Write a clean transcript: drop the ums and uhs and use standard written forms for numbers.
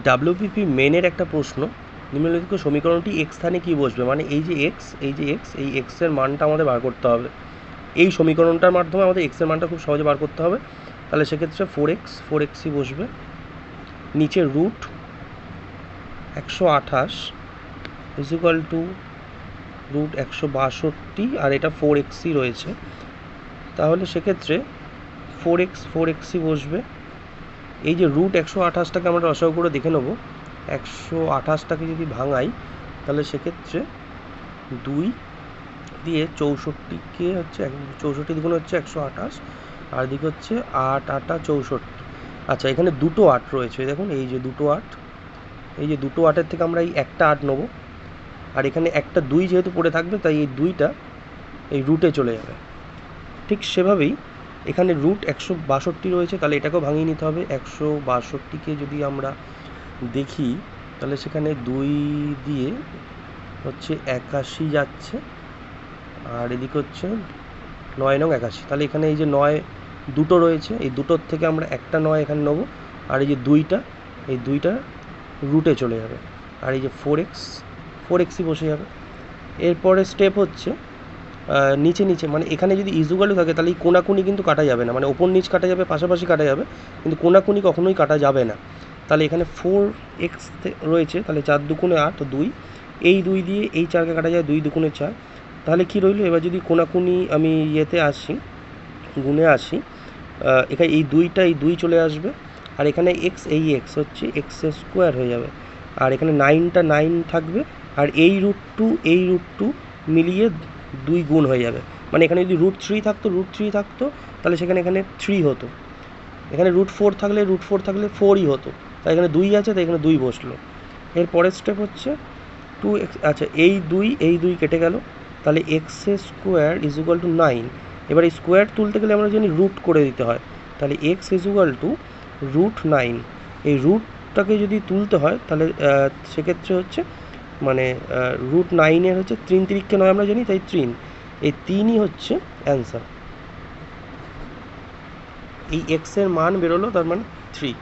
WPP মেনের একটা প্রশ্ন, নিম্নলিখিত সমীকরণটি এক্স স্থানে কী বসবে, মানে এই যে এক্স, এই এক্সের মানটা আমাদের বার করতে হবে। এই সমীকরণটার মাধ্যমে আমাদের এক্সের মানটা খুব সহজে বার করতে হবে। তাহলে সেক্ষেত্রে ফোর এক্সই বসবে, নিচে রুট 128 ইজিক্যাল টু রুট 162, আর এটা 4xই রয়েছে। তাহলে সেক্ষেত্রে ফোর এক্সই বসবে। এই যে রুট 128টাকে আমরা রসাগু করে দেখে নেবো। 128টাকে যদি ভাঙাই তাহলে সেক্ষেত্রে 2 দিয়ে 64কে হচ্ছে 64 দ্বিগুণ হচ্ছে 128, আর দিকে হচ্ছে 8 8 64। আচ্ছা, এখানে দুটো 8 রয়েছে, দেখুন এই যে দুটো 8, এই যে দুটো 8-এর থেকে আমরা এই একটা 8 নেবো, আর এখানে একটা 2 যেহেতু পড়ে থাকবে তাই এই 2টা এই রুটে চলে যাবে। ঠিক সেভাবেই এখানে রুট 162 রয়েছে, তাহলে এটাকেও ভাঙিয়ে নিতে হবে। 162কে যদি আমরা দেখি তাহলে সেখানে 2 দিয়ে হচ্ছে 81 যাচ্ছে, আর এদিকে হচ্ছে 9 নং 81। তাহলে এখানে এই যে 9 দুটো রয়েছে, এই দুটোর থেকে আমরা একটা 9 এখানে নেবো, আর এই যে 2টা, এই 2টা রুটে চলে যাবে, আর এই যে ফোর এক্সই বসে যাবে। এরপরে স্টেপ হচ্ছে নিচে মানে এখানে যদি ইজুগালু থাকে তাহলে এই কোনাকুনি কিন্তু কাটা যাবে না, মানে ওপর নিচ কাটা যাবে, পাশাপাশি কাটা যাবে, কিন্তু কোনাকুনি কখনোই কাটা যাবে না। তাহলে এখানে 4x রয়েছে, তাহলে 4 দুগুণে 8, 2, এই 2 দিয়ে এই 4কে কাটা যায়, 2 দুগুণে 4। তাহলে কি রইল, এবার যদি কোনাকুনি আমি ইয়েতে আসি, গুণে আসি, এখানে এই 2টা এই 2 চলে আসবে, আর এখানে x, এই x হচ্ছে x স্কোয়ার হয়ে যাবে, আর এখানে 9টা 9 থাকবে, আর এই রুট টু মিলিয়ে 2 গুণ হয়ে যাবে। মানে এখানে যদি রুট 3 থাকতো তাহলে সেখানে এখানে 3 হতো, এখানে রুট 4 থাকলে 4ই হতো, তাই এখানে 2 আছে, তাই এখানে 2 বসলো। এর পরের স্টেপ হচ্ছে 2x, আচ্ছা এই 2 কেটে গেল, তাহলে x square is equal two 9। এবার এই স্কোয়ার তুলতে গেলে আমরা জানি রুট করে দিতে হয়, তাহলে X is equal to root 9। এই রুটটাকে যদি তুলতে হয় তাহলে সেক্ষেত্রে হচ্ছে মানে রুট 9-এর হচ্ছে 3 3কে 9 আমরা জানি, তাই 3, এই 3ই হচ্ছে অ্যান্সার। এই এক্সের মান বেরোলো, তার মানে 3।